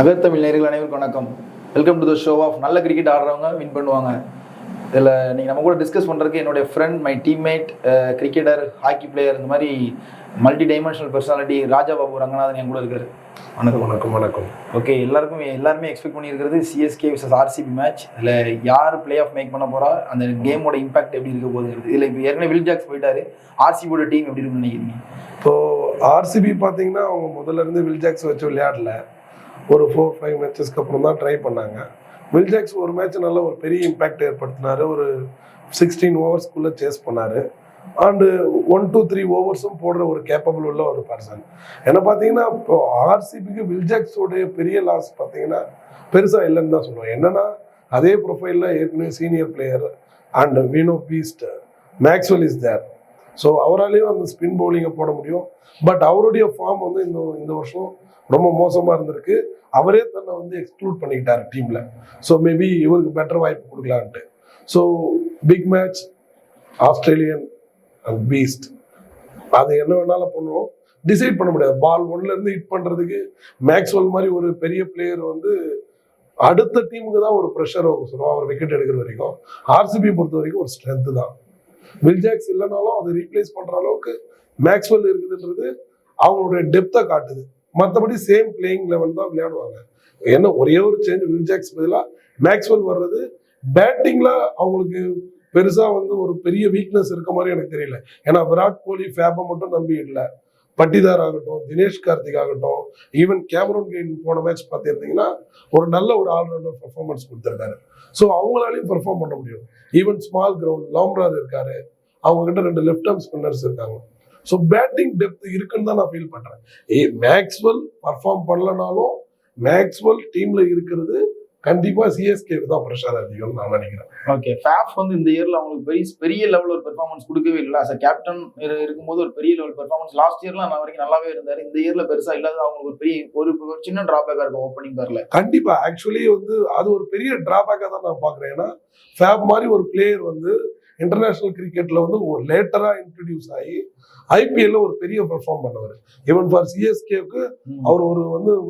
அகத்தமிழ் நேயர்கள் அனைவருக்கும் வணக்கம். Welcome to the show of நல்ல கிரிக்கெட் ஆடுறவங்க வின் பண்ணுவாங்க. இதில் நீங்கள் நம்ம கூட டிஸ்கஸ் பண்ணுறதுக்கு என்னுடைய friend, my teammate, cricketer, hockey player, இந்த மாதிரி multi dimensional personality Raja Babu Ranganathan என் கூட இருக்காரு. வணக்கம் வணக்கம் வணக்கம். ஓகே, எல்லாருமே எக்ஸ்பெக்ட் பண்ணியிருக்கிறது சிஎஸ்கே vs ஆர்சிபி மேட்ச். இதில் யார் பிளே ஆஃப் மேக் பண்ண போகிறா, அந்த கேமோட இம்பாக்ட் எப்படி இருக்க போகுதுங்கிறது. இதில் இப்போ ஏற்கனவே வில் ஜாக்ஸ் போயிட்டாரு. ஆர்சிபியோட டீம் எப்படி இருக்குன்னு நினைக்கிறீங்க? இப்போது ஆர்சிபி பார்த்தீங்கன்னா அவங்க முதல்ல இருந்து வில் ஜாக்ஸ் வச்சு விளையாடல. ஒரு 4-5 மேட்சஸ்க்கு அப்புறம் தான் ட்ரை பண்ணாங்க. வில் ஜாக்ஸ் ஒரு மேட்ச் நல்ல ஒரு பெரிய இம்பேக்ட் ஏற்படுத்தினார். ஒரு 16 ஓவர்ஸ்க்குள்ளே சேஸ் பண்ணார். அண்டு 1-2-3 ஓவர்ஸும் போடுற ஒரு கேப்பபிள் உள்ள ஒரு பர்சன். ஏன்னா பார்த்தீங்கன்னா இப்போ ஆர்சிபிக்கு வில் ஜாக்ஸோடைய பெரிய லாஸ் பார்த்தீங்கன்னா பெருசாக இல்லைன்னு தான் சொல்லுவேன். என்னன்னா அதே ப்ரொஃபைலில் ஏற்கனவே senior player and we know beast Maxwell is there. So அவராலேயும் அந்த ஸ்பின் பவுலிங்கை போட முடியும். பட் அவருடைய ஃபார்ம் வந்து இந்த வருஷம் ரொம்ப மோசமாக இருந்திருக்கு. அவரே தன்னை வந்து எக்ஸ்க்ளூட் பண்ணிக்கிட்டார் டீமில். ஸோ மேபி இவருக்கு பெட்டர் வாய்ப்பு கொடுக்கலான்ட்டு. So big match Australian and beast, அது என்ன வேணாலும் பண்ணுவோம், டிசைட் பண்ண முடியாது. பால் 1லேருந்து ஹிட் பண்ணுறதுக்கு மேக்ஸ்வெல் மாதிரி ஒரு பெரிய பிளேயர் வந்து அடுத்த டீமுக்கு தான் ஒரு ப்ரெஷர் சொல்லுவோம் அவர் விக்கெட் எடுக்கிற வரைக்கும். ஆர்சிபி பொறுத்த வரைக்கும் ஒரு ஸ்ட்ரென்த்து தான். வில் ஜாக்ஸ் இல்லைனாலும் அதை ரீப்ளேஸ் பண்ணுற அளவுக்கு மேக்ஸ்வெல் இருக்குதுன்றது அவங்களுடைய டெப்த்தை காட்டுது. மற்றபடி சேம் பிளேயிங் லெவல் தான் விளையாடுவாங்க. ஏன்னா ஒரே ஒரு சேஞ்ச், வில் ஜாக்ஸ் பதிலாக மேக்ஸ்வெல் வர்றது. பேட்டிங்கில் அவங்களுக்கு பெருசாக வந்து ஒரு பெரிய வீக்னஸ் இருக்க மாதிரி எனக்கு தெரியல. ஏன்னா விராட் கோலி, ஃபேபை மட்டும் நம்பி இல்லை. பட்டிதார் ஆகட்டும், தினேஷ் கார்த்திக் ஆகட்டும், ஈவன் கேமரூன் கிரீன் போன மேட்ச் பார்த்துருந்தீங்கன்னா ஒரு நல்ல ஒரு ஆல்ரவுண்டர் பர்ஃபார்மன்ஸ் கொடுத்துருக்காரு. ஸோ அவங்களாலையும் பெர்ஃபார்ம் பண்ண முடியும். ஈவன் ஸ்மால் கிரவுண்ட் லாம்ரார் இருக்காரு, அவங்க கிட்ட 2 லெஃப்ட் ஆர்ம் ஸ்பின்னர்ஸ் இருக்காங்க. ஸோ பேட்டிங் டெப்த் இருக்குன்னு தான் நான் ஃபீல் பண்றேன். மேக்ஸ்வெல் பர்ஃபார்ம் பண்ணலனாலும் மேக்ஸ்வெல் டீம்ல இருக்கிறது கண்டிப்பா சிஎஸ்கேக்கு தான் ப்ரெஷர் அதிகம் நான் நினைக்கிறேன். ஓகே, ஃபேப் வந்து இந்த இயர்ல அவங்களுக்கு பெரிய லெவல் ஒரு பெர்ஃபார்மன்ஸ் கொடுக்கவே இல்லை. அஸ் கேப்டன் இருக்கும்போது ஒரு பெரிய லெவல் பெர்ஃபார்மன்ஸ் லாஸ்ட் இயர்லாம் நான் வரைக்கும் நல்லாவே இருந்தாரு. இந்த இயர்ல பெருசா இல்லாத அவங்களுக்கு ஒரு பெரிய ஒரு சின்ன டிராபேக்கா இருக்கும் ஓப்பனிங் பேர்ல. கண்டிப்பா ஆக்சுவலி வந்து அது ஒரு பெரிய டிராபேக்கா தான் நான் பாக்குறேன். ஏன்னா ஃபேப் மாதிரி ஒரு பிளேயர் வந்து இன்டர்நேஷனல் கிரிக்கெட்ல வந்து ஒரு லேட்டரா இன்ட்ரடியூஸ் ஆகி ஐபிஎல்ல ஒரு பெரிய பெர்ஃபார்ம் பண்ணவர். ஈவன் ஃபார் சிஎஸ்கேவுக்கு அவர்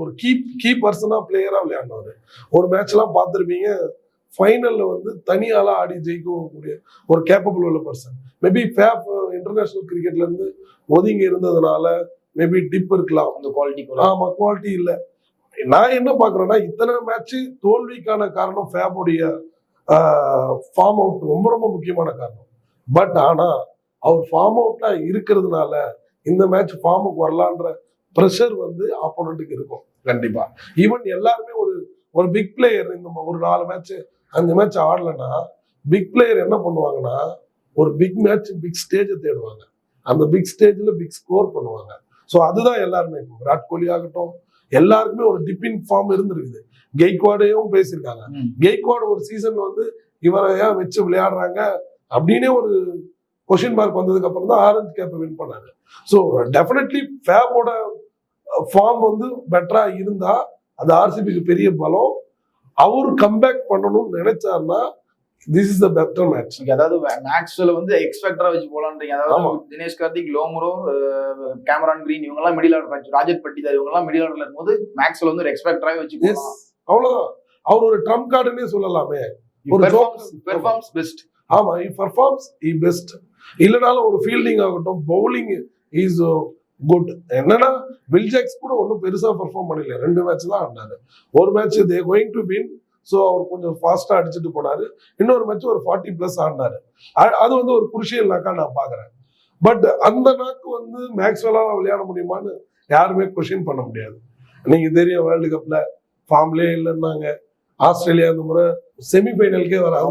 ஒரு கீ பர்சனா பிளேயரா விளையாடுவார். ஒரு மேட்ச்லாம் பார்த்துருப்பீங்க, ஃபைனல்ல வந்து தனியால ஆடி ஜெயிக்கக்கூடிய ஒரு கேப்பபிள் உள்ள பர்சன். மேபி ஃபேப் இன்டர்நேஷனல் கிரிக்கெட்ல இருந்து ஒதுங்கி இருந்ததுனால மேபி டிப் இருக்கலாம். அந்த குவாலிட்டி, ஆமா, குவாலிட்டி இல்லை. நான் என்ன பாக்குறேன்னா இத்தனை மேட்ச் தோல்விக்கான காரணம் ஃபேபுடைய ஃபார்ம் அவுட் ரொம்ப ரொம்ப முக்கியமான காரணம். பட் ஆனா அவர் ஃபார்ம் அவுட்ல இருக்கிறதுனால இந்த மேட்ச் ஃபார்முக்கு வரலான்ற ப்ரெஷர் வந்து ஆப்போனண்ட்டுக்கு இருக்கும் கண்டிப்பா. ஈவன் எல்லாருமே ஒரு பிக் பிளேயர் இந்த ஒரு 4 மேட்ச் 5 மேட்ச் ஆடலன்னா பிக் பிளேயர் என்ன பண்ணுவாங்கன்னா ஒரு பிக் மேட்ச் பிக் ஸ்டேஜை தேடுவாங்க. அந்த பிக் ஸ்டேஜ்ல பிக் ஸ்கோர் பண்ணுவாங்க. ஸோ அதுதான் எல்லாருமே இப்போ விராட் கோலி ஆகட்டும் எல்லாருக்குமே ஒரு டிப்பிங் ஃபார்ம் இருந்திருக்குது. கெய்க்வாடையும் பேசியிருக்காங்க. கெய்க்வாட் ஒரு சீசன்ல வந்து இவரை ஏன் வச்சு விளையாடுறாங்க அப்படின்னே ஒரு கொஸ்டின் மார்க் வந்ததுக்கு அப்புறம் தான் ஆரஞ்சு கேப்பை வின் பண்ணாங்க. ஸோ டெஃபினெட்லி ஃபேபோட ஃபார்ம் வந்து பெட்டரா இருந்தா அது ஆர்சிபிக்கு பெரிய பலம். அவர் கம்பேக் பண்ணணும்னு நினைச்சாருன்னா this is the better match. அதாவது மேக்ஸ்வெல் வந்து எக்ஸ்பெக்டரா வச்சு போலான்றீங்க. அதாவது தினேஷ் கார்த்திக், லோம்ரோ, கேமரான் கிரீன் இவங்க எல்லாம் மிடில் ஆர்டர், ராஜத் பட்டிதார் இவங்க எல்லாம் மிடில் ஆர்டர்ல இருக்கும்போது மேக்ஸ்வெல் வந்து எக்ஸ்பெக்டரா வச்சு போலாம். அவ்வளவுதான். அவர் ஒரு ட்ரம்ப் கார்டுன்னே சொல்லலாமே. ஒரு பெர்ஃபார்ம்ஸ் பெஸ்ட். ஆமா, he performs he best. இல்லனாலும் ஒரு ஃபீல்டிங் ஆகட்டும், பவுலிங் இஸ் குட். என்னன்னா வில் ஜாக்ஸ் கூட ஒன்றும் பெருசா பெர்ஃபார்ம் பண்ணல. 2 மேட்ச் தான் ஆடினாரு. ஒரு match they going to win, so அவர் கொஞ்சம் ஃபாஸ்டா அடிச்சுட்டு போனாரு. இன்னொரு மேட்ச் ஒரு 40+ ஆடினாரு. அது வந்து ஒரு குருஷியல் நாக்கா நான் பாக்குறேன். பட் அந்த நாக்கு வந்து மேக்ஸ்வெல்லால விளையாட முடியுமான்னு யாருமே கொஸ்டின் பண்ண முடியாது. நீங்க தெரியும் வேர்ல்டு கப்ல ஃபார்ம்லேயே இல்லைன்னாங்க. ஆஸ்திரேலியா இந்த முறை செமிஃபைனலுக்கே வராங்க.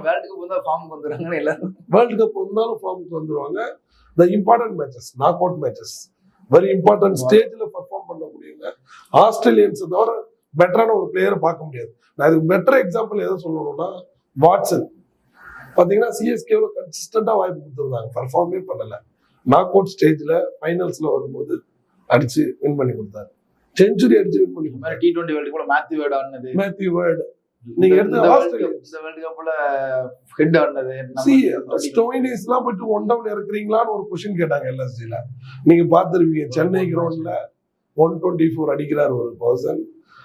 வேர்ல்டு கப் வந்தா ஃபார்முக்கு வந்துடுறாங்க. எல்லாரும் வேர்ல்டு கப் வந்தாலும் ஃபார்முக்கு வந்துருவாங்க. The important matches, knock out matches, very important ஸ்டேஜ்ல பெர்ஃபார்ம் பண்ணக்கூடியவங்க ஆஸ்திரேலியன்ஸ் தவிர பெட்டரான ஒரு பிளேயரை பார்க்க முடியாது. நான் இதுக்கு பெட்டர் எக்ஸாம்பிள் எதை சொல்லணும்னா வாட்சன் பாத்தீங்கன்னா சிஎஸ்கேல கன்சிஸ்டண்டா வாய்ப்பு கொடுத்துருந்தாங்க, பெர்ஃபார்மே பண்ணல. நாக் அவுட் ஸ்டேஜ்ல ஃபைனல்ஸ்ல வரும்போது அடிச்சு வின் பண்ணி கொடுத்தாரு. செஞ்சுரி அடிச்சு வின் பண்ணி கொடுத்தாரு. T20 வேர்ல்டு கப்ல மேத்யூ வேர்ட் நீங்க எடுத்து ஆஸ்திரேலியா வேர்ல்டு கப்ல ஹெட் ஆனது ஸ்டோயினிஸ்லாம் போயிட்டு 1 டவுன் இறக்குறீங்களான்னு ஒரு क्वेश्चन கேட்டாங்க எல்எஸ்ஜில. நீங்க பாத்துருவீங்க சென்னை கிரவுண்ட்ல 124 அடிக்கிறார் ஒரு பர்சன்.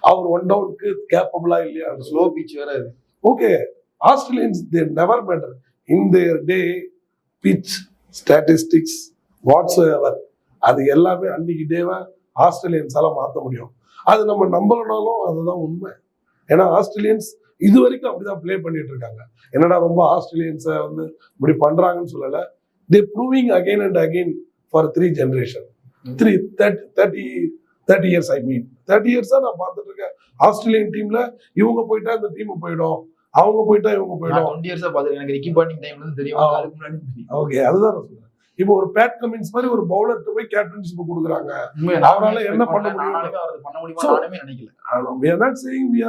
அவர் ஒன் டவுனுக்கு கேப்பபிளா இல்லையா? ஸ்லோ பிச் வேற இது. Okay, Australians they never matter in their day. Pitch statistics whatsoever, அது எல்லாமே அன்னைக்கு டேவை ஆஸ்திரேலியன்ஸால மாற்ற முடியும். அது நம்ம நம்பலனாலும் அதுதான் உண்மை. ஏன்னா ஆஸ்திரேலியன்ஸ் இது வரைக்கும் அப்படிதான் பிளே பண்ணிட்டு இருக்காங்க. என்னடா ரொம்ப ஆஸ்திரேலியன்ஸை வந்து இப்படி பண்றாங்கன்னு சொல்லல. They proving again and again for 3 generation 30 years. I mean 30 years நான் பார்த்துட்டு இருக்கேன். ஆஸ்திரேலியன் டீம்ல இவங்க போயிட்டா இந்த டீம் போயிடும், அவங்க போயிட்டா இவங்க போயிடும். 20 years பார்த்துருக்கேன். எனக்கு ரிக்கி பாண்டிங் டைம்ல தெரியும், அதுக்கு முன்னாடி தெரியும். ஓகே, அதுதான் நான் சொல்றேன். இப்போ ஒரு பேட் கமின்ஸ் மாதிரி ஒரு பவுலர்ட்ட போய் கேப்டன்ஷிப் கொடுக்குறாங்க. அவரால என்ன பண்ண முடியும்? நானுமே நினைக்கல. we are not saying we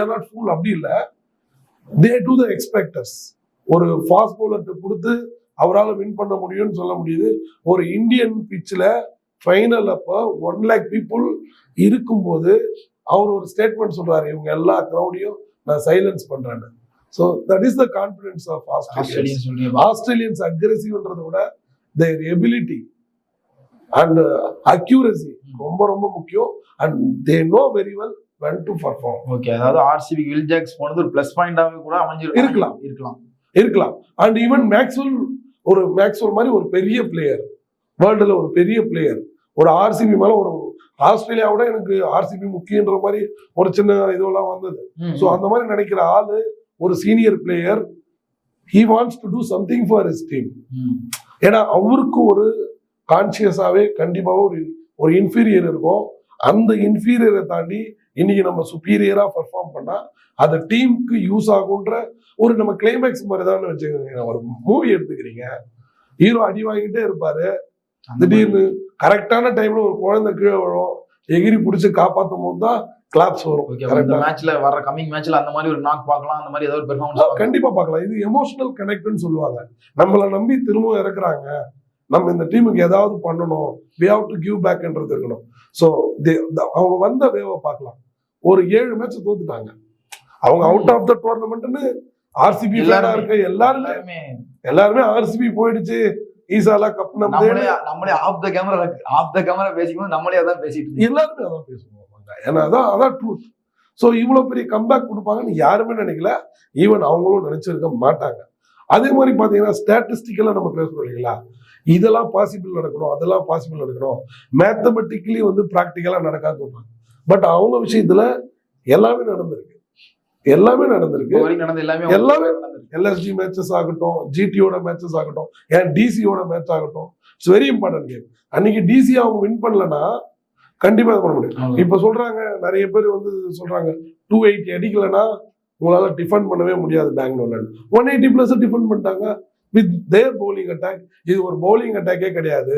are not fool, அப்படி இல்ல. they do the expecters. ஒரு ஃபாஸ்ட் பவுலர்ட்ட கொடுத்து அவரால் வின் பண்ண முடியும்னு சொல்ல முடியுது. ஒரு இந்தியன் பிச்சில் ஃபைனல் அப்போ 1 lakh people இருக்கும்போது அவர் ஒரு ஸ்டேட்மெண்ட் சொல்றாரு, இவங்க எல்லா க்ரௌடையும் நான் சைலன்ஸ் பண்றேன்னு. So that is the confidence of Australians. Australians அக்ரெசிவ்ன்றதை விட தேர் எபிலிட்டி அண்ட் அக்யூரசி ரொம்ப ரொம்ப முக்கியம். And they know very well when to perform. Okay, அதாவது ஆர்சிபி வில் ஜாக்ஸ் போனது ஒரு ப்ளஸ் பாயிண்டாவே கூட இருக்கலாம். அண்ட் ஈவன் மேக்ஸ்வெல் மாதிரி ஒரு பெரிய பிளேயர், வேர்ல்டுல ஒரு பெரிய பிளேயர், ஒரு ஆர்சிபி மேல ஒரு ஆஸ்திரேலியாவோட எனக்கு ஆர்சிபி முக்கியன்ற மாதிரி ஒரு சின்ன இதெல்லாம் வந்தது. ஸோ அந்த மாதிரி நினைக்கிற ஆளு ஒரு senior player, he wants to do something for his team. ஏன்னா அவருக்கு ஒரு கான்சியஸாவே கண்டிப்பாக ஒரு இன்ஃபீரியர் இருக்கும். அந்த இன்ஃபீரியரை தாண்டி இன்னைக்கு நம்ம சுப்பீரியரா பெர்ஃபார்ம் பண்ணா அந்த டீமுக்கு யூஸ் ஆகுன்ற ஒரு நம்ம கிளைமேக்ஸ் மாதிரி தான் வச்சுக்கோங்க. ஒரு மூவி எடுத்துக்கிறீங்க, ஹீரோ அடி வாங்கிட்டே இருப்பாரு, திடீர்னு கரெக்டான டைம்ல ஒரு குழந்தை கீழே விழும், எகிரி பிடிச்சி காப்பாற்றும் போது தான் கிளாப்ஸ் வரும். மேட்ச்ல வர கமிங் மேட்ச்ல அந்த மாதிரி ஒரு நாக் பார்க்கலாம், அந்த மாதிரி ஏதாவது ஒரு பெர்ஃபார்மன்ஸ் கண்டிப்பா பார்க்கலாம். இது எமோஷனல் கனெக்ட்னு சொல்லுவாங்க. நம்மளை நம்பி திரும்ப இறக்குறாங்க, நம்ம இந்த டீமுக்கு ஏதாவது பண்ணணும், we have to give backன்றது இருக்கணும். ஸோ அவங்க வந்த வேவை பார்க்கலாம். ஒரு 7 மேட்ச் தோத்துட்டாங்க, அவங்க அவுட் ஆஃப் த டோர்னமெண்ட்னு ஆர்சிபி இருக்க எல்லாருமே ஆர்சிபி போயிடுச்சு, ஈசாலா கப் நம்மளே ஆஃப் த கேமரா பேசிக்கும், நம்மளே அதான் பேசிட்டு எல்லாருமே அதான் பேசுவாங்க. ஏன்னா அதான் ட்ரூத். ஸோ இவ்வளவு பெரிய கம்பேக் கொடுப்பாங்கன்னு யாருமே நினைக்கல, ஈவன் அவங்களும் நினைச்சிருக்க மாட்டாங்க. அதே மாதிரி பாத்தீங்கன்னா ஸ்டாட்டிஸ்டிக்கலா நம்ம பேசுறோம் இல்லைங்களா, இதெல்லாம் பாசிபிள் நடக்கணும், அதெல்லாம் பாசிபிள் நடக்கணும், மேத்தமெட்டிக்கலி வந்து ப்ராக்டிக்கலா நடக்காது சொல்றாங்க. பட் அவங்க விஷயத்துல எல்லாமே நடந்திருக்கு. எல்எஸ்டி மேட்சஸ் ஆகட்டும், ஜிடியோட மேட்சஸ் ஆகட்டும், ஏன் டிசியோட மேட்ச் ஆகட்டும், இட்ஸ் வெரி இம்பார்ட்டன்ட் கேம். அன்னைக்கு டிசி அவங்க வின் பண்ணலன்னா கண்டிப்பா பண்ண முடியும். இப்ப சொல்றாங்க, நிறைய பேர் வந்து சொல்றாங்க 280 அடிக்கலன்னா உங்களால டிஃபெண்ட் பண்ணவே முடியாது பெங்களூர்ல. 180+ டிஃபெண்ட் பண்ணிட்டாங்க வித் தேர் பவுலிங் அட்டாக். இது ஒரு பவுலிங் அட்டாக்கே கிடையாது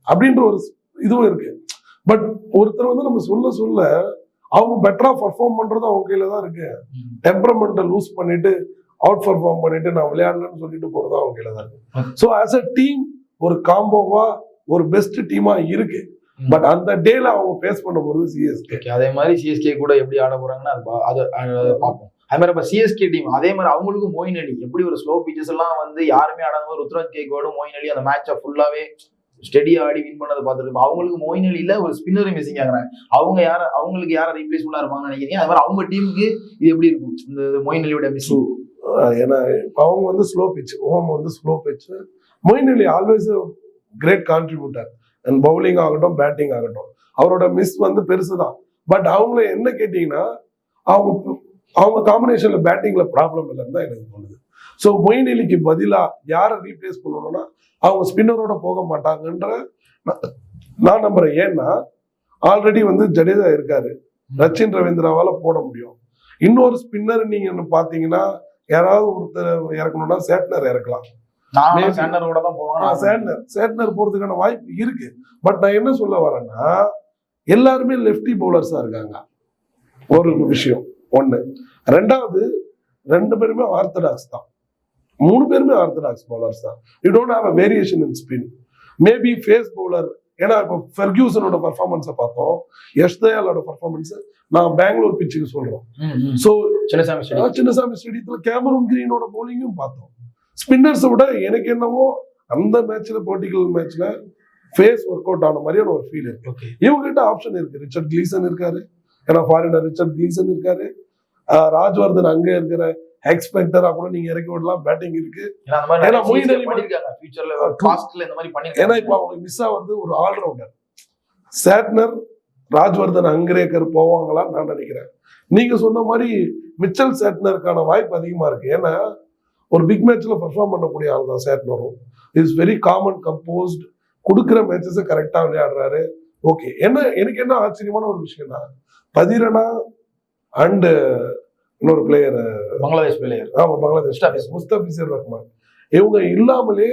அப்படின்ற ஒரு இதுவும் இருக்கு. பட் ஒருத்தர் வந்து நம்ம சொல்ல அவங்க பெட்டரா பர்ஃபார்ம் பண்றது அவங்க கையில தான் இருக்கு. டெம்பரமெண்ட்டை லூஸ் பண்ணிட்டு அவுட் பர்ஃபார்ம் பண்ணிட்டு நான் விளையாடலன்னு சொல்லிட்டு போறது அவங்க கையில தான் இருக்கு. ஸோ ஆஸ் அ டீம் ஒரு காம்போவா ஒரு பெஸ்ட் டீமா இருக்கு. பட் அந்த டேல அவங்க பேஸ் பண்ண போறது சிஎஸ்கே. அதே மாதிரி சிஎஸ்கே கூட எப்படி ஆட போறாங்கன்னா அது பார்ப்போம். அதே மாதிரி இப்ப சிஎஸ்கே டீம் அதே மாதிரி அவங்களுக்கும் மொயின் அலி எப்படி ஒரு ஸ்லோ பிச்சஸ் எல்லாம் வந்து யாருமே ஆடாத மாதிரி ருத்ராஜ் கேக்வாடும் மொயின் அலி அந்த மேட்சை ஃபுல்லாவே ஸ்டெடியா ஆடி வின் பண்ணதை பார்த்துருக்கோம். அவங்களுக்கு மொயின் அலி இல்ல ஒரு ஸ்பின்னரை மிஸ்ஸிங் ஆகுறாங்க. அவங்களுக்கு யார ரீப்ளேஸ்ஃபுல்லா இருப்பாங்கன்னு நினைக்கிறீங்க? அது மாதிரி அவங்க டீமுக்கு இது எப்படி இருக்கும் இந்த மொயின் அலியோட மிஸ்ஸிங்? ஏன்னா அவங்க வந்து ஸ்லோ பிச், ஹோம் வந்து slow pitch. Moeen Ali always great contributor and bowling ஆகட்டும் பேட்டிங் ஆகட்டும். அவரோட மிஸ் வந்து பெருசுதான். பட் அவங்கள என்ன கேட்டீங்கன்னா அவங்க காம்பினேஷன்ல பேட்டிங்ல ப்ராப்ளம் இல்லைன்னு தான் எனக்கு தோணுது. ஸோ மொயின் அலிக்கு பதிலா யாரை ரீப்ளேஸ் பண்ணணும்னா அவங்க ஸ்பின்னரோட போக மாட்டாங்கன்ற நான் நம்புறேன். ஏன்னா ஆல்ரெடி வந்து ஜடேஜா இருக்காரு, ரச்சின் ரவீந்திராவால போட முடியும். இன்னொரு ஸ்பின்னர் நீங்க பாத்தீங்கன்னா யாராவது ஒருத்தர் இறக்கணும்னா சேட்னர் இறக்கலாம். சேட்னர் போறதுக்கான வாய்ப்பு இருக்கு. பட் நான் என்ன சொல்ல வரேன்னா எல்லாருமே லெஃப்டி பவுலர்ஸா இருக்காங்க. ஒரு விஷயம் ஒண்ணு. ரெண்டாவது 2 பேருமே ஆர்த்தடாக்ஸ் தான், 3 பேருமே ஆர்த்தடாக்ஸ் பவுலர்ஸ் தான். You don't have a variation in spin. Maybe pace bowler. ஏன்னா இப்போ ஃபெர்கியூசனோட பர்ஃபார்மன்ஸை பார்த்தோம், யஷ் தயாலோட பர்ஃபார்மன்ஸ் நான் பெங்களூர் பிச்சுக்கு சொல்றோம். ஸோ சின்னசாமி ஸ்டேடியத்துல கேமரூன் கிரீனோட பவுலிங்கும் பார்த்தோம். ஸ்பின்னர்ஸை விட எனக்கு என்னவோ அந்த மேட்ச்ல பர்டிகுலர் மேட்ச்ல ஃபேஸ் ஒர்க் அவுட் ஆன மாதிரியான ஒரு ஃபீல் இருக்கு. இவங்க கிட்ட ஆப்ஷன் இருக்கு. ரிச்சர்ட் கிளீசன் இருக்காரு, ஏன்னா ஃபாரினர் ரிச்சர்ட் கிளீசன் இருக்காரு, ராஜ்வர்தன் அங்க இருக்கிற எக்ஸ்பெக்டரா கூட நீங்க இறக்கி விடலாம், பேட்டிங் இருக்கு. ஏன்னா மொயின் அலி ஏன்னா இப்ப அவங்களுக்கு மிஸ் ஆகுறது ஒரு ஆல்ரவுண்டர். சேட்னர், ராஜ்வர்தன் அங்கரேக்கர் போவாங்களான்னு நான் நினைக்கிறேன். நீங்க சொன்ன மாதிரி மிச்சல் சேட்னருக்கான வாய்ப்பு அதிகமா இருக்கு. ஏன்னா ஒரு பிக் மேட்ச்ல பெர்ஃபார்ம் பண்ணக்கூடிய ஆள் தான் சேட்னரும். இஸ் வெரி காமன், கம்போஸ்ட், கொடுக்குற மேட்சஸை கரெக்டா விளையாடுறாரு. ஓகே. எனக்கு என்ன ஆச்சரியமான ஒரு விஷயம்னா, பதிரனா அண்ட் இன்னொரு பிளேயர், பங்களாதேஷ் பிளேயர், ஆமா பங்களாதேஷ் முஸ்தபிசர் ரஹ்மான், இவங்க இல்லாமலே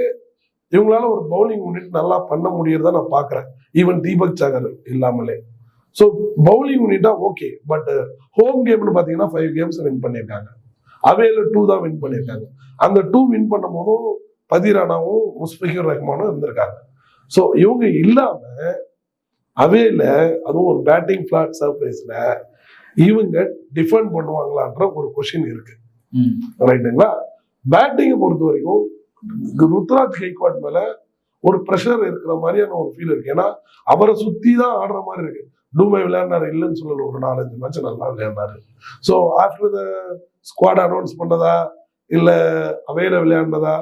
இவங்களால ஒரு பவுலிங் யூனிட் நல்லா பண்ண முடியறதா நான் பாக்குறேன். ஈவன் தீபக் சகர் இல்லாமலே. ஸோ பவுலிங் யூனிட்டா ஓகே. பட் ஹோம் கேம்னு பாத்தீங்கன்னா 5 கேம்ஸ் வின் பண்ணியிருக்காங்க, அவேல 2 தான் வின் பண்ணியிருக்காங்க. அந்த 2 வின் பண்ணும் போதும் பதிரானாவும் முஸ்பிகர் ரஹ்மானும் இருந்திருக்காங்க. ஸோ இவங்க இல்லாம அவேல, அதுவும் ஒரு பேட்டிங் பிளாட் சர்ப்ரைஸ்ல இவங்க டிஃபெண்ட் பண்ணுவாங்களான்ற ஒரு கொஸ்டின் இருக்கு. ரைட்டுங்களா? பேட்டிங்கை பொறுத்த வரைக்கும் ருத்ராஜ் கெய்க்வாட் மேல ஒரு ப்ரெஷர் இருக்கிற மாதிரியான ஒரு ஃபீல் இருக்கு. ஏன்னா அவரை சுத்தி தான் ஆடுற மாதிரி இருக்கு. டூமை விளையாடினாரு, இல்லைன்னு சொல்லல, ஒரு 4-5 மேட்ச் நல்லா விளையாடினாரு. So after the squad announce பண்ணதா, இல்ல அவையில விளையாடினதா,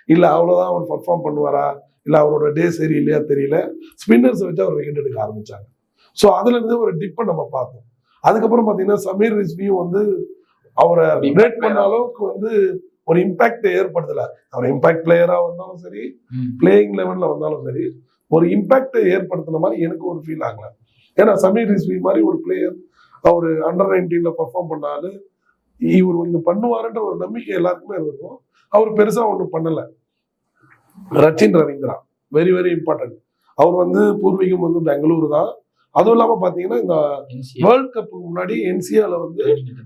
இல்ல அவ்வளவுதான் அவர் பர்ஃபார்ம் பண்ணுவாரா, இல்ல அவரோட டே சரி இல்லையா தெரியல, ஸ்பின்னர்ஸ் வச்சு அவர் விக்கெட் எடுக்க ஆரம்பிச்சாங்க. ஸோ அதுல இருந்து ஒரு டிப்பை நம்ம பார்த்தோம். அதுக்கப்புறம் பாத்தீங்கன்னா சமீர் ரிஸ்வியும் வந்து அவரை பிரேக் பண்ண அளவுக்கு வந்து ஒரு இம்பாக்ட் ஏற்படுத்தல. அவர் இம்பாக்ட் பிளேயரா வந்தாலும் சரி, பிளேயிங் லெவல்ல வந்தாலும் சரி, ஒரு இம்பாக்ட் ஏற்படுத்தின மாதிரி எனக்கு ஒரு ஃபீல் ஆகல. ஏன்னா சமீர் ரிஸ்வி மாதிரி ஒரு பிளேயர் அவர் அண்டர் 19ல பர்ஃபார்ம் பண்ணாலும் இவர் ஒன்று பண்ணுவாருன்ற ஒரு நம்பிக்கை எல்லாருக்குமே இருக்கும். அவர் பெருசா ஒன்றும் பண்ணல. Rachin Ravindra very very important. அவர் வந்து பூர்வீகம் வந்து பெங்களூரு தான். அதுவும் இல்லாம பாத்தீங்கன்னா இந்த வேர்ல்ட் கப்புக்கு முன்னாடி என்சிஆல வந்து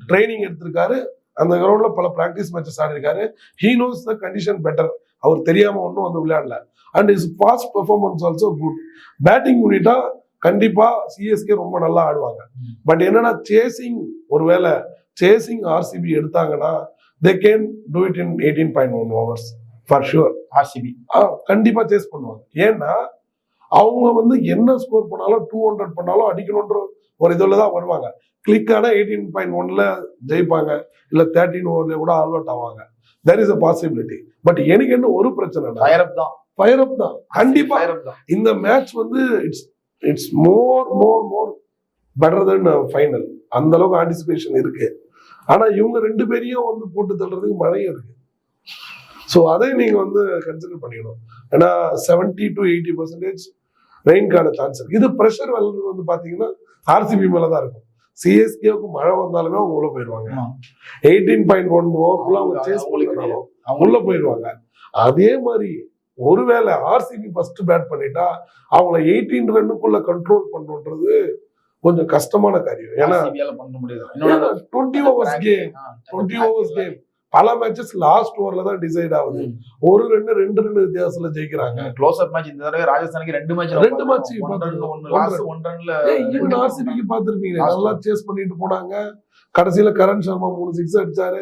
ட்ரைனிங் எடுத்திருக்காரு. அந்த கிரவுண்ட்ல பல பிராக்டிஸ் மேட்சஸ் ஆடி இருக்காரு. He knows the condition better. அவர் தெரியாம ஒன்றும் வந்து விளையாடல. And is past performance also good. Batting யூனிட்டா கண்டிப்பா சிஎஸ்கே ரொம்ப நல்லா ஆடுவாங்க. பட் என்னன்னா சேசிங், ஒருவேளை சேசிங் ஆர்சிபி எடுத்தாங்கன்னா they can do it in 18.1 overs for sure. RCB கண்டிப்பா சேஸ் பண்ணுவாங்க. ஏன்னா அவங்க வந்து என்ன ஸ்கோர் பண்ணாலும் 200 பண்ணாலும் அடிக்கணும்ன்ற ஒரு இதுல தான் வருவாங்க. கிளிக்கான 18.1ல ஜெயிப்பாங்க, இல்ல 13 ஓவர்ல கூட ஆல் அவுட் ஆவாங்க. There is a possibility. But எனக்கு என்ன ஒரு பிரச்சனை, ஃபயர் அப் தான் கண்டிப்பா. இந்த மேட்ச் வந்து it's more better then final. அந்த அளவுக்கு ஆன்டிசிபேஷன் இருக்கு. ஆனா இவங்க 2 பேரையும் வந்து போட்டு தள்ளுறதுக்கு மழையும் இருக்கு. ஸோ அதை நீங்க வந்து கன்சிடர் பண்ணிக்கணும். ஏன்னா 70 to 80% ரெயின்கான சான்ஸ் இருக்கு. இது ப்ரெஷர் வந்து பாத்தீங்கன்னா ஆர்சிபி மேலதான் இருக்கும். சிஎஸ்கேவுக்கு மழை வந்தாலுமே அவங்க உள்ள போயிடுவாங்க. 18.1 ஓவருக்குள்ள அவங்க சேஸ் பண்ணினாலும் உள்ள போயிடுவாங்க. அதே மாதிரி ஒருவேளை ஆர்சிபி ஃபர்ஸ்ட் பேட் பண்ணிட்டா அவங்கள 18 ரன்னுக்குள்ள கண்ட்ரோல் பண்ணுன்றது கொஞ்சம் கஷ்டமான காரியம். ஏன்னா 20 ஓவர்ஸ் கேம் பல மேட்சஸ் லாஸ்ட் ஓவர்ல தான் டிசைட் ஆகுது. 1 ரன் 2 ரன் வித்தியாசத்துல ஜெயிக்கிறாங்க. க்ளோஸ் அப் மேட்ச் இந்த தடவை ராஜஸ்தானுக்கு 2 மேட்ச் ஆர்சிபிக்கு பாத்துருப்பீங்க, நல்லா சேஸ் பண்ணிட்டு போனாங்க. கடைசியில கரண் சர்மா 3 சிக்ஸ் அடிச்சாரு.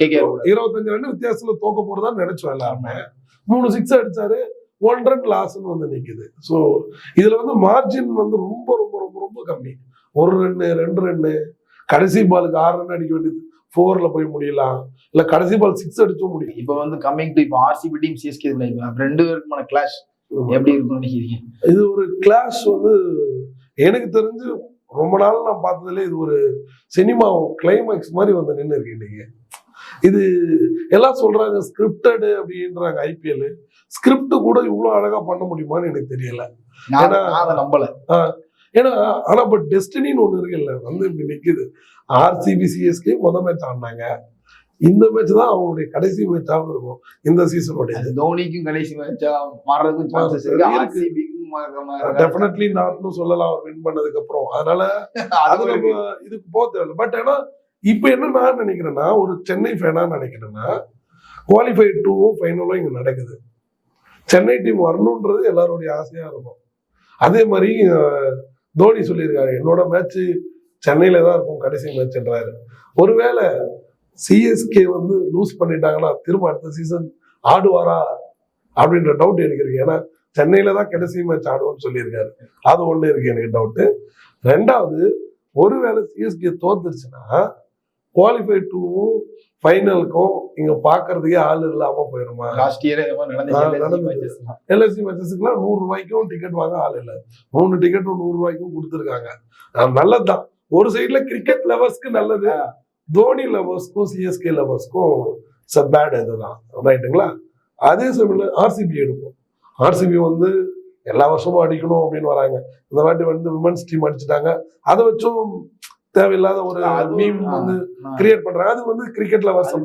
25 ரன் வித்தியாசத்துல தோக்க போறதா நினைச்சோம் எல்லாருமே. 3 சிக்ஸ் அடிச்சாரு, 1 ரன் லாஸ்ன்னு வந்து நிக்குது. ஸோ இதுல வந்து மார்ஜின் வந்து ரொம்ப ரொம்ப ரொம்ப ரொம்ப கம்மி. 1 ரன் 2 ரன்னு, கடைசி பாலுக்கு 6 ரன் அடிக்க வேண்டியது 4ல போய் முடியலாம், இல்ல கடைசி பால் 6 அடிச்சும் முடியும். இப்ப வந்து கம்மிங் டு இப்போ ஆர்சிபி டீம் சிஎஸ்கே 2 பேருக்குமான கிளாஷ் எப்படி இருக்கும்னு நினைக்கிறீங்க? இது ஒரு கிளாஷ் வந்து எனக்கு தெரிஞ்சு ரொம்ப நாள் நான் பார்த்ததுல இது ஒரு சினிமா கிளைமேக்ஸ் மாதிரி வந்து நின்று இருக்கு இன்னைக்கு. இது எல்லாம் சொல்றாங்க ஸ்கிரிப்டட் அப்படின்றாங்க. ஐபிஎல் ஸ்கிரிப்ட் கூட இவ்வளவு அழகா பண்ண முடியுமான்னு எனக்கு தெரியல. நம்பல. ஏன்னா ஆனா பட் டெஸ்டினின்னு ஒண்ணு இருக்குல்ல, வந்து இப்படி நிக்குது. ஆர்சிபி சிஎஸ்கே முதல் மேட்ச் ஆடினாங்க. இந்த மேட்ச் தான் அவங்களுடைய கடைசி மேட்சாகவும் இருக்கும் இந்த சீசனுடைய. தோனிக்கும் கடைசி மேட்சா மாறதுக்கும் சான்சஸ் இருக்கு. டெஃபினெட்லி நாட்னு சொல்லலாம் அவர் வின் பண்ணதுக்கு அப்புறம். அதனால அது நம்ம இதுக்கு போக தேவையில்லை. பட் ஆனா இப்ப என்ன நான் நினைக்கிறேன்னா, ஒரு சென்னை ஃபேனா நினைக்கிறேன்னா, குவாலிஃபை 2வும் ஃபைனலும் இங்க நடக்குது. சென்னை டீம் வரணுன்றது எல்லாருடைய ஆசையா இருக்கும். அதே மாதிரி தோனி சொல்லியிருக்காரு, என்னோட மேட்ச் சென்னையில தான் இருக்கும் கடைசி மேட்ச்ன்றாரு. ஒருவேளை சிஎஸ்கே வந்து லூஸ் பண்ணிட்டாங்கன்னா திரும்ப அடுத்த சீசன் ஆடுவாரா அப்படின்ற டவுட் எனக்கு இருக்கு. ஏன்னா சென்னையில தான் கடைசி மேட்ச் ஆடுவோம்னு சொல்லியிருக்காரு. அது ஒண்ணு இருக்கு எனக்கு டவுட்டு. 2வது, ஒருவேளை சிஎஸ்கே தோத்துருச்சுன்னா குவாலிஃபை டூவும் ஃபைனலுக்கும் இங்க பாக்குறதுக்கே ஆள் இல்லாம போயிருமா? லாஸ்ட் இயர் எல்எஸ்சி மேட்சஸ்க்குலாம் 100 ரூபாய்க்கும் டிக்கெட் வாங்க ஆள் இல்லை. 3 டிக்கெட்டும் 100 ரூபாய்க்கும் கொடுத்துருக்காங்க. நல்லதுதான், ஒரு சைட்ல கிரிக்கெட் லவர்ஸ்க்கு நல்லது, தோனி லவர்ஸ்க்கும் சிஎஸ்கே லவர்ஸ்க்கும் பேட் இதுதான், ரைட்டுங்களா? அதே சமயம் ஆர்சிபி எடுப்போம். ஆர்சிபி வந்து எல்லா வருஷமும் அடிக்கணும் அப்படின்னு வராங்க. இந்த வாட்டி வந்து விமன்ஸ் டீம் அடிச்சுட்டாங்க. அதை வச்சும் தேவையில்லாத ஒரு மீம் வந்து கிரியேட் பண்றாங்க. அது வந்து கிரிக்கெட்ல வருஷம்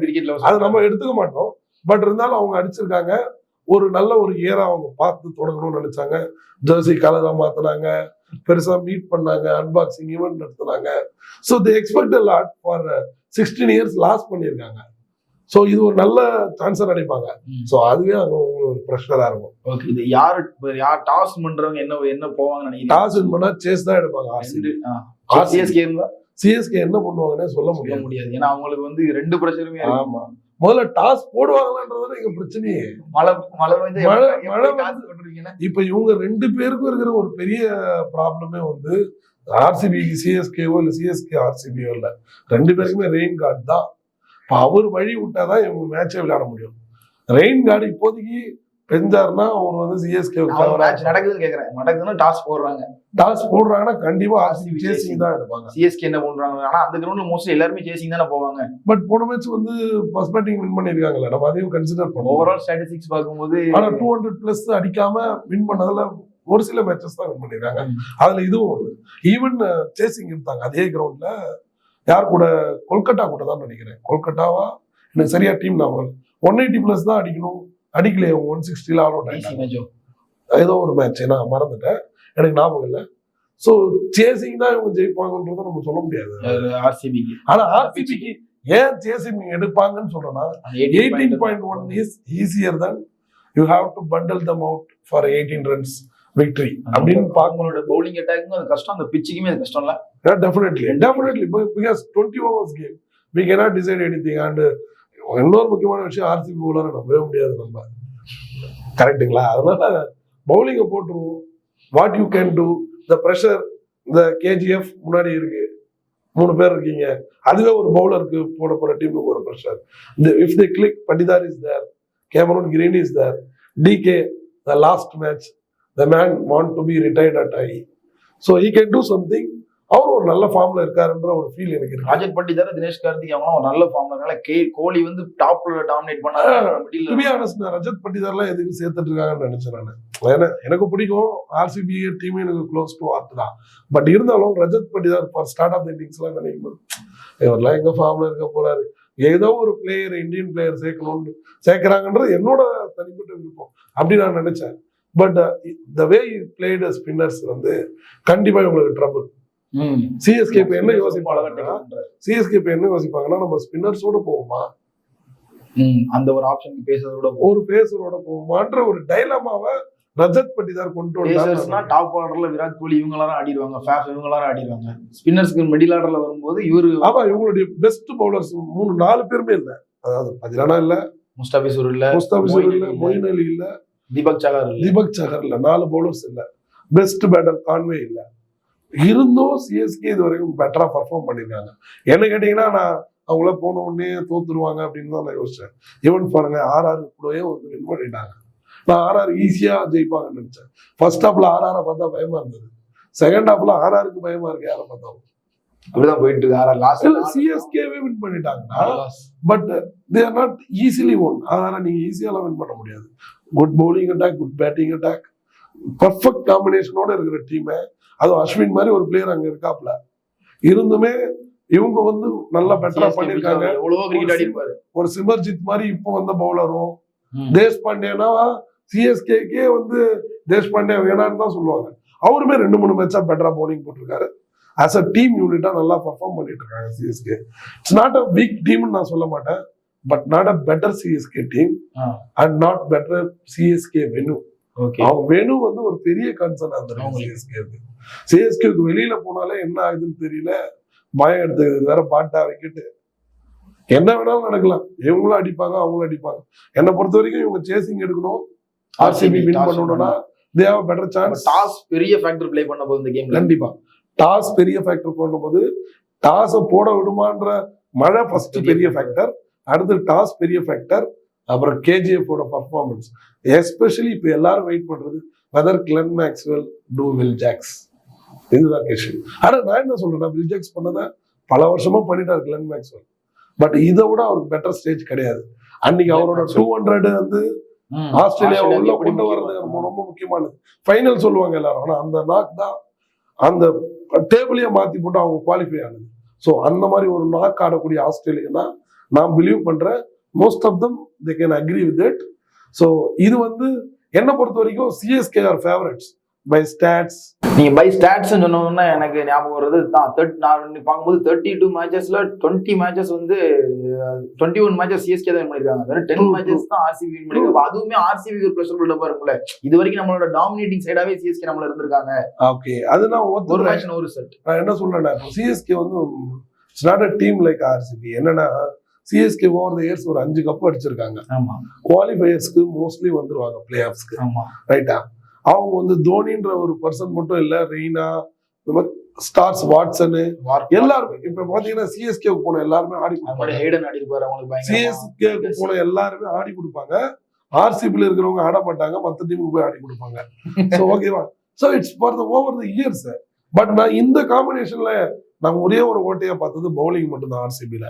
அது நம்ம எடுத்துக்க மாட்டோம். பட் இருந்தாலும் அவங்க அடிச்சிருக்காங்க. ஒரு நல்ல ஒரு ஏரா அவங்க பார்த்து தொடங்கணும்னு நினைச்சாங்க. ஜெர்சி கலரா மாத்தினாங்க, பெருசா மீட் பண்ணாங்க, அன்பாக்சிங் ஈவெண்ட் நடத்தினாங்க. So they expect a lot for 16 years loss பண்ணியிருக்காங்க. ஸோ இது ஒரு நல்ல சான்ஸா நினைப்பாங்க. ஸோ அதுவே அவங்க ஒரு ப்ரெஷரா இருக்கும். ஓகே, இது யார் டாஸ் பண்றவங்க என்ன போவாங்கன்னு நினைக்கிறீங்க? டாஸ் வின் பண்ணா சேஸ் தான் எடுப்பாங்க. சிஎஸ்கே என்ன பண்ணுவாங்கன்னே சொல்ல முடியாது. ஏன்னா அவங்களுக்கு வந்து 2 பிரச்சனையுமே. ஆமா, முதல்ல டாஸ் போடுவாங்களான்றதுல எங்க பிரச்சனையே. இப்ப இவங்க 2 பேருக்கும் இருக்கிற ஒரு பெரிய ப்ராப்ளமே வந்து ஆர்சிபி சிஎஸ்கேவோ இல்ல சிஎஸ்கே ஆர்சிபியோ இல்ல, 2 பேருக்குமே ரெயின் கார்டு தான். இப்ப அவர் வழி விட்டாதான் இவங்க மேட்சே விளையாட முடியும். ரெயின் கார்டு இப்போதைக்கு பெஞ்சாருன்னா அவர் வந்து சிஎஸ்கே நடக்குதுன்னு கேக்குறேன். நடக்குதுன்னா டாஸ் போடுறாங்கன்னா கண்டிப்பா ஆர்சிபி சேசிங் தான் எடுப்பாங்க. சிஎஸ்கே என்ன பண்றாங்க? ஆனா அந்த கிரவுண்ட்ல மோஸ்ட்லி எல்லாருமே சேசிங் தானே போவாங்க. பட் போன மேட்ச் வந்து ஃபர்ஸ்ட் பேட்டிங் வின் பண்ணிருக்காங்கல்ல, நம்ம அதையும் கன்சிடர் பண்ணுவோம். ஓவரால் ஸ்டாட்டிஸ்டிக்ஸ் பார்க்கும்போது ஆனா 200+ அடிக்காம வின் பண்ணதுல ஒரு சில மேட்சஸ் தான் வின் பண்ணிருக்காங்க. அதுல இதுவும் ஒண்ணு. ஈவன் சேசிங் எடுத்தாங்க அதே கிரவுண்ட்ல. யார் கூட? கொல்கட்டா கூட தான் நினைக்கிறேன். கொல்கட்டாவா எனக்கு சரியா டீம் ஞாபகம் 180+ தான் அடிக்கணும், அடிக்கலையே. 160 ஆல் அவுட் ஆயிட்டாங்க. ஏதோ ஒரு மேட்ச் நான் மறந்துட்டேன், எனக்கு ஞாபகம் இல்லை. ஸோ சேசிங் தான் இவங்க ஜெயிப்பாங்கன்றத நம்ம சொல்ல முடியாது ஆர்சிபிக்கு. ஆனா ஆர்சிபிக்கு ஏன் சேசிங் எடுப்பாங்கன்னு சொல்றேன்னா 18.1 is easier than you have to bundle them out for 18 runs victory அப்படின்னு பாங்களோட பவுலிங் அட்டாக்கும் அது கஷ்டம், அந்த பிட்சுக்குமே அது கஷ்டம் இல்ல? Definitely because 20 overs game we cannot decide anything. and இன்னொரு முக்கியமான விஷயம், ஆர்சிபி பவுலரை நம்பவே முடியாது நம்ம, கரெக்டுங்களா? அதனால பவுலிங்கை போட்டுருவோம். What you can do, the pressure, இந்த கேஜிஎஃப் முன்னாடி இருக்கு, 3 பேர் இருக்கீங்க, அதுவே ஒரு பவுலருக்கு போட போற டீமுக்கு ஒரு pressure. If they click, Patidar is there, Cameron Green is there, DK the last match the man want to be retired at I, so he can do something. அவர் ஒரு நல்ல ஃபார்ம்ல இருக்காருன்ற ஒரு ஃபீல் எனக்கு இருக்கு. ராஜத் பண்டிதார், தினேஷ் கார்த்திக் அவங்க ஒரு நல்ல ஃபார்ம்ல இருக்காங்க. கோலி வந்து டாப்ல டாமினேட் பண்ணாங்க. ரஜத் பண்டிதார்லாம் எதுக்கு சேர்த்துட்டு இருக்காங்கன்னு நினைச்சேன் நான். ஏன்னா எனக்கு பிடிக்கும் ஆர்சிபி டீம், எனக்கு க்ளோஸ் டு ஹார்ட் தான். பட் இருந்தாலும் Rajat Patidar for start of the innings எல்லாம் நினைக்கும் போது இவரெல்லாம் எங்க ஃபார்ம்ல இருக்க போறாரு, ஏதோ ஒரு பிளேயர், இந்தியன் பிளேயர் சேர்க்கணும்னு சேர்க்கிறாங்கன்றது என்னோட தனிப்பட்ட விருப்பம், அப்படி நான் நினைச்சேன். But the way played spinners வந்து கண்டிப்பா இவங்களுக்கு ட்ரபிள். சிஎஸ்கே இப்ப என்ன யோசிப்பாங்கன்னா நம்ம ஸ்பின்னர்ஸோட போவோமா, அந்த ஒரு ஆப்ஷன் பேசரோட போவோமான்ற ஒரு டைலமாவை ரஜத் பண்டிதார் கொண்டு வந்தாருன்னா டாப் ஆர்டர்ல விராட் கோலி இவங்க எல்லாரும் ஆடிடுவாங்க, ஃபேஃப் இவங்க எல்லாரும் ஆடிடுவாங்க. ஸ்பின்னர்ஸ்க்கு மிடில் ஆர்டர்ல வரும்போது ஆமா இவங்களுடைய பெஸ்ட் பவுலர்ஸ் 3-4 பேருமே இல்ல. அதாவது பதிலானா இல்ல, முஸ்தாபிசூர் இல்ல, மொயின் அலி இல்ல, தீபக் சஹர் இல்ல, 4 பவுலர்ஸ் இல்ல. பெஸ்ட் பேட்டர் கான்வே இல்ல. இருந்தும் சிஎஸ்கே இது வரைக்கும் பெட்டரா பர்ஃபார்ம் பண்ணிருக்காங்க. என்ன கேட்டீங்கன்னா நான் அவங்கள போன உடனே தோத்துருவாங்க அப்படின்னு தான் நான் யோசிச்சேன். ஈவன் பாருங்க ஆர்ஆர் கூடவே வந்து வின் பண்ணிட்டாங்க. நான் ஆர்ஆர் ஈஸியா ஜெயிப்பாங்கன்னு நினைச்சேன். ஃபர்ஸ்ட் ஹாப்ல ஆர்ஆரை பார்த்தா பயமா இருந்தது, செகண்ட் ஹாப்ல ஆர்ஆருக்கு பயமா இருக்கு யாரை பார்த்தாலும். அப்படிதான் போயிட்டு இருக்கு. சிஎஸ்கேவே வின் பண்ணிட்டாங்கன்னா but they are not easily won. அதனால நீங்க ஈஸியாலாம் வின் பண்ண முடியாது. Good bowling attack, good batting attack, perfect காம்பினேஷனோட இருக்கிற டீமை, அதுவும் அஸ்வின் மாதிரி ஒரு பிளேயர் அங்க இருக்காப்ல இருந்துமே இவங்க வந்து நல்லா பெட்டரா பண்ணிருக்காங்க. ஒரு சிமர்ஜித் மாதிரி இப்போ வந்த பவுலரும், தேஷ்பாண்டேனா சிஎஸ்கேக்கே வந்து தேஷ்பாண்டே வேணான்னு தான் சொல்லுவாங்க. அவருமே 2-3 மேட்சா பெட்டரா பவுலிங் போட்டிருக்காரு. ஆஸ் அ டீம் யூனிட்டா நல்லா பர்ஃபார்ம் பண்ணிட்டு இருக்காங்க CSK. It's not a weak டீம்னு நான் சொல்ல மாட்டேன், but not a better CSK team and not better CSK venue. அவங்க வெனு வந்து ஒரு பெரிய கன்சர்ன் அந்த சிஎஸ்கேக்கு வெளியில போனாலே என்ன ஆகுதுன்னு தெரியல. பயம் எடுத்துக்கிறது வேற, பாட்டா விக்கெட்டு, என்ன வேணாலும் நடக்கலாம். இவங்களும் அடிப்பாங்க, அவங்களும் அடிப்பாங்க. என்னை பொறுத்த வரைக்கும் இவங்க சேசிங் எடுக்கணும், ஆர்சிபி வின் பண்ணணும்னா they have better chance. Toss பெரிய ஃபேக்டர் ப்ளே பண்ண போகுது இந்த கேம்ல. கண்டிப்பா டாஸ் பெரிய ஃபேக்டர் பண்ணும்போது டாஸை போட விடுமான்ற மழை ஃபர்ஸ்ட் பெரிய ஃபேக்டர், அடுத்து டாஸ் பெரிய ஃபேக்டர், அப்புறம் கேஜிஎஃபோட பர்ஃபார்மன்ஸ். எஸ்பெஷலி இப்போ எல்லாரும் வெயிட் பண்றது whether Glenn Maxwell to Will Jacks, இதுதான் கேஷன். ஆனா நான் என்ன சொல்றேன்னா, வில் ஜாக்ஸ் பண்ணதை பல வருஷமா பண்ணிட்டாரு கிளென் மேக்ஸ்வெல். பட் இதை விட அவருக்கு பெட்டர் ஸ்டேஜ் கிடையாது. அன்னைக்கு அவரோட 200 வந்து ஆஸ்திரேலியா உள்ள கொண்டு வர்றது ரொம்ப முக்கியமானது. ஃபைனல் சொல்லுவாங்க எல்லாரும், ஆனா அந்த நாக் தான் அந்த டேபிளையே மாத்தி போட்டு அவங்க குவாலிஃபை ஆனது. ஸோ அந்த மாதிரி ஒரு நாக் ஆடக்கூடிய ஆஸ்திரேலியா நான் பிலீவ் பண்றேன். Most of them they can agree with it. So இது வந்து என்ன பொறுத்த வரைக்கும் CSK are favourites by stats. நீங்க பை ஸ்டாட்ஸ் சொன்னோம்னா எனக்கு ஞாபகம் வருது தான். நான் பார்க்கும்போது 32 மேட்சஸ்ல 20 மேட்சஸ் வந்து 21 மேட்சஸ் சிஎஸ்கே தான் வின் பண்ணிருக்காங்க. வெறும் 10 மேட்சஸ் தான் ஆர்சிபி வின் பண்ணிருக்காங்க. அதுவுமே ஆர்சிபி ஒரு ப்ரெஷர் பில்டப்பா இருக்கும்ல. இது வரைக்கும் நம்மளோட டாமினேட்டிங் சைடாவே சிஎஸ்கே நம்மள இருந்திருக்காங்க. ஓகே, அது நான் ஒரு மேட்ச் ஒரு செட். நான் என்ன சொல்றேன்னா, சிஎஸ்கே வந்து it's not a team like RCB. என்னன்னா சிஎஸ்கே ஓவர் த இயர்ஸ் ஒரு 5 கப் அடிச்சிருக்காங்க. ஆமா, குவாலிஃபயர்ஸ்க்கு மோஸ்ட்லி வந்துருவாங்க, பிளே ஆஃப்ஸ்க்கு. ஆமா, ரைட்டா. அவங்க வந்து தோனின்ற ஒரு பர்சன் மட்டும் இல்ல, ரெய்னா, இந்த மாதிரி ஸ்டார்ஸ், வாட்சனு, எல்லாருமே இப்ப பாத்தீங்கன்னா சிஎஸ்கே போன எல்லாருமே ஆடி கொடுப்பாங்க. சிஎஸ்கே போன எல்லாருமே ஆடி கொடுப்பாங்க. ஆர்சிபில இருக்கிறவங்க ஆட மாட்டாங்க, மத்த டீமுக்கு போய் ஆடி கொடுப்பாங்க. சோ ஓகேவா. So it's for the over the years. But நான் இந்த காம்பினேஷன்ல நான் ஒரே ஒரு ஓட்டையா பார்த்தது பவுலிங் மட்டும் தான் ஆர்சிபில.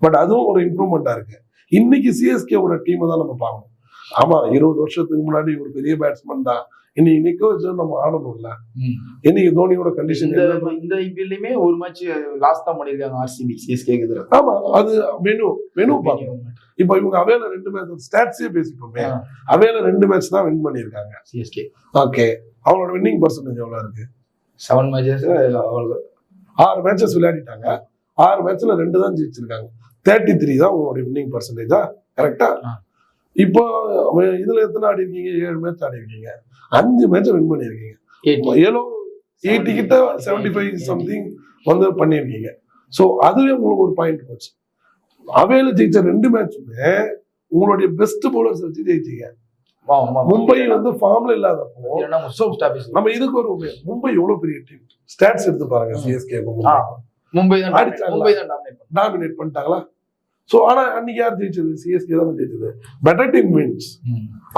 பட் அதுவும் ஒரு இம்ப்ரூவ்மெண்டா இருக்கு. இன்னைக்கு சிஎஸ்கேவோட டீமை தான் நம்ம பார்க்கணும். ஆமா, 20 வருஷத்துக்கு முன்னாடி ஒரு பெரிய பேட்ஸ்மேன் தான். இன்னைக்கு நிக்க வச்சு நம்ம ஆடணும்ல. இன்னைக்கு தோனியோட கண்டிஷன் இந்த ஐபிஎல்லையுமே ஒரு மேட்ச் லாஸ்ட் தான் பண்ணிருக்காங்க ஆர்சிபி சிஎஸ்கே. ஆமா, அது மெனு பார்க்கணும். இப்ப இவங்க அவேல 2 மேட்ச் ஸ்டாட்ஸே பேசிப்போமே, அவேல 2 மேட்ச் தான் வின் பண்ணிருக்காங்க சிஎஸ்கே. ஓகே, அவங்களோட வின்னிங் பர்சன்டேஜ் எவ்வளவு இருக்கு? 7 மேட்சஸ் 6 மேட்சஸ் விளையாடிட்டாங்க. 6 மேட்ச்ல 2 தான் ஜெயிச்சிருக்காங்க. 33 தான் உங்களோட வின்னிங் பர்சன்டேஜா? கரெக்டா. இப்போ இதுல எத்தனை ஆடி இருக்கீங்க? 7 மேட்ச் ஆடி இருக்கீங்க. 5 மேட்ச் வின் பண்ணிருக்கீங்க. 80 கிட்ட 75 சம்திங் வந்து பண்ணிருக்கீங்க. சோ அதுவே உங்களுக்கு ஒரு பாயிண்ட் போச்சு. அவையில ஜெயிச்ச 2 மேட்சுமே உங்களுடைய பெஸ்ட் பவுலர்ஸ் வச்சு ஜெயிச்சீங்க. மும்பை வந்து ஃபார்ம்ல இல்லாதப்போ நம்ம இதுக்கு ஒரு மும்பை எவ்வளவு பெரிய டீம், ஸ்டாட்ஸ் எடுத்து பாருங்க. சிஎஸ்கே மும்பை டாமினேட் பண்ணிட்டாங்களா? சோ ஆனா அன்னைக்கு யார் ஜெயிச்சது? சிஎஸ்கே தான் ஜெயிச்சது. பெட்டர் டீம் வின்ஸ்,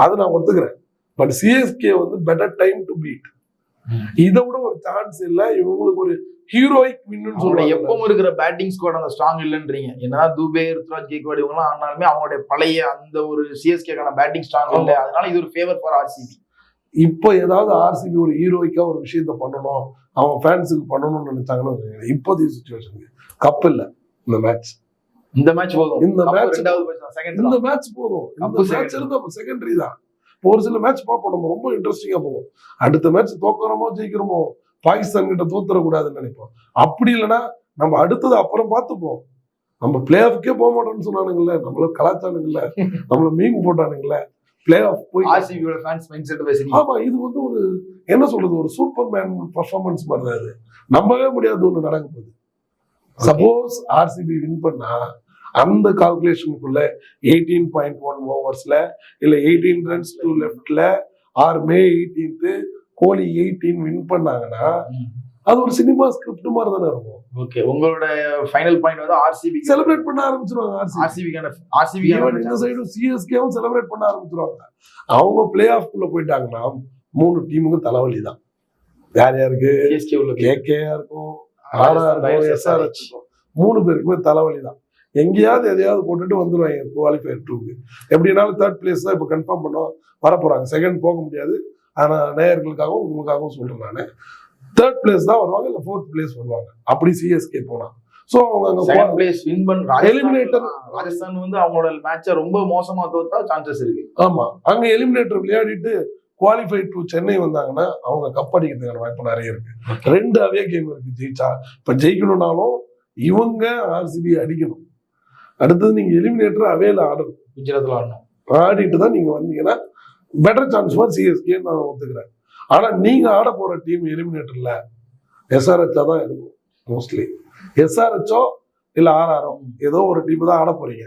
அது நான் ஒத்துக்கிறேன். பட் சிஎஸ்கே வந்து பெட்டர் டைம் டு பீட். இதை விட ஒரு சான்ஸ் இல்ல. இவங்களுக்கு ஒரு ஹீரோயிக் வின்னு சொல்றாங்க. எப்பவும் இருக்கிற பேட்டிங் ஸ்குவாட் அந்த ஸ்ட்ராங் இல்லன்றீங்க. ஏன்னா துபே, ருத்ராஜ் கேக்வாட் இவங்க எல்லாம் ஆனாலுமே அவங்களுடைய பழைய அந்த ஒரு சிஎஸ்கேக்கான பேட்டிங் ஸ்ட்ராங் இல்ல. அதனால இது ஒரு ஃபேவர் ஃபார் ஆர்சிபி. இப்போ ஏதாவது ஆர்சிபி ஒரு ஹீரோயிக்கா ஒரு விஷயத்த பண்ணணும், அவங்க ஃபேன்ஸுக்கு பண்ணணும்னு நினைச்சாங்கன்னா இப்போதைய சிச்சுவேஷனுக்கு கப் இல்ல. இந்த மேட்ச் போதும். இந்த மேட்ச் போதும். இந்த மேட்ச் இருந்தா செகண்டரி தான். ஒரு சில மேட்ச் பார்ப்போம், நம்ம ரொம்ப இன்ட்ரெஸ்டிங்கா போகும். அடுத்த மேட்ச் தோக்குறோமோ ஜெயிக்கிறோமோ, பாகிஸ்தான் கிட்ட தோத்துறக்கூடாதுன்னு நினைப்போம். அப்படி இல்லைன்னா நம்ம அடுத்தது அப்புறம் பார்த்துப்போம். நம்ம பிளே ஆஃப்கே போக மாட்டோம்னு சொன்னானுங்கல்ல, நம்மள கலாச்சாரங்கள்ல நம்மள மீன் போட்டானுங்கல்ல, பிளே ஆஃப் போய். ஆமா, இது வந்து ஒரு என்ன சொல்றது, ஒரு சூப்பர் மேன் பர்ஃபார்மன்ஸ் மாதிரி தான். இது நம்பவே முடியாது ஒண்ணு நடக்க போகுது. சப்போஸ் ஆர்சிபி வின் பண்ணா அந்த கால்குலேஷனுக்குள்ள 18.1 ஓவர்ஸ்ல இல்ல 18 ரன்ஸ் டு லெஃப்ட்ல ஆர் மே 18th கோலி 18 வின் பண்ணாங்கன்னா அது ஒரு சினிமா ஸ்கிரிப்ட் மாதிரி தானே இருக்கும். ஓகே, உங்களோட ஃபைனல் பாயிண்ட் வந்து ஆர்சிபி செலிப்ரேட் பண்ண ஆரம்பிச்சிருவாங்க. ஆர்சிபி இந்த சைடு சிஎஸ்கேவும் செலிப்ரேட் பண்ண ஆரம்பிச்சிருவாங்க. அவங்க பிளே ஆஃப் குள்ள போயிட்டாங்கன்னா 3 டீமுக்கும் தலைவலி தான். யார் யாருக்கு? கேகேஆர் இருக்கும், ஆர்ஆர் இருக்கும், எஸ்ஆர்எச் இருக்கும். 3 பேருக்குமே தலைவலி தான். எங்கேயாவது எதையாவது போட்டுட்டு வந்துருவாங்க குவாலிஃபயர் 2க்கு. எப்படினாலும் 3rd பிளேஸ் தான் இப்போ கன்ஃபார்ம் பண்ணோம் வரப்போறாங்க. 2nd போக முடியாது. ஆனா நேயர்களுக்காகவும் உங்களுக்காகவும் சொல்றேன், நானு 3rd பிளேஸ் தான் வருவாங்க, இல்ல 4th பிளேஸ் வருவாங்க. அப்படி சிஎஸ்கே போனா சோ அவங்க அங்க 2nd பிளேஸ் வின் பண்ண எலிமினேட்டர். ராஜஸ்தான் வந்து அவங்களோட மேட்சை ரொம்ப மோசமா தோத்தா சான்சஸ் இருக்கு. ஆமா, அங்க எலிமினேட்டர் விளையாடிட்டு குவாலிஃபை டு சென்னை வந்தாங்கன்னா அவங்க கப் அடிக்கிறதுக்கான வாய்ப்பு நிறைய இருக்கு. 2 அவே கேம் இருக்கு. ஜெயிச்சா இப்ப ஜெயிக்கணும்னாலும் இவங்க ஆர்சிபி அடிக்கணும். அடுத்தது நீங்க எலிமினேட்டர் அவேல ஆடணும், குஜராத்ல ஆடணும். ஆடிட்டு தான் நீங்க வந்தீங்கன்னா பெட்டர் சான்ஸ் ஃபார் சிஎஸ்கே நான் ஒத்துக்கிறேன். ஆனா நீங்க ஆட போற டீம் எலிமினேட்டர்ல எஸ்ஆர்எச்சா தான் இருக்கும். மோஸ்ட்லி எஸ்ஆர்எச்சோ இல்ல ஆர்ஆரோ ஏதோ ஒரு டீம் தான் ஆட போறீங்க.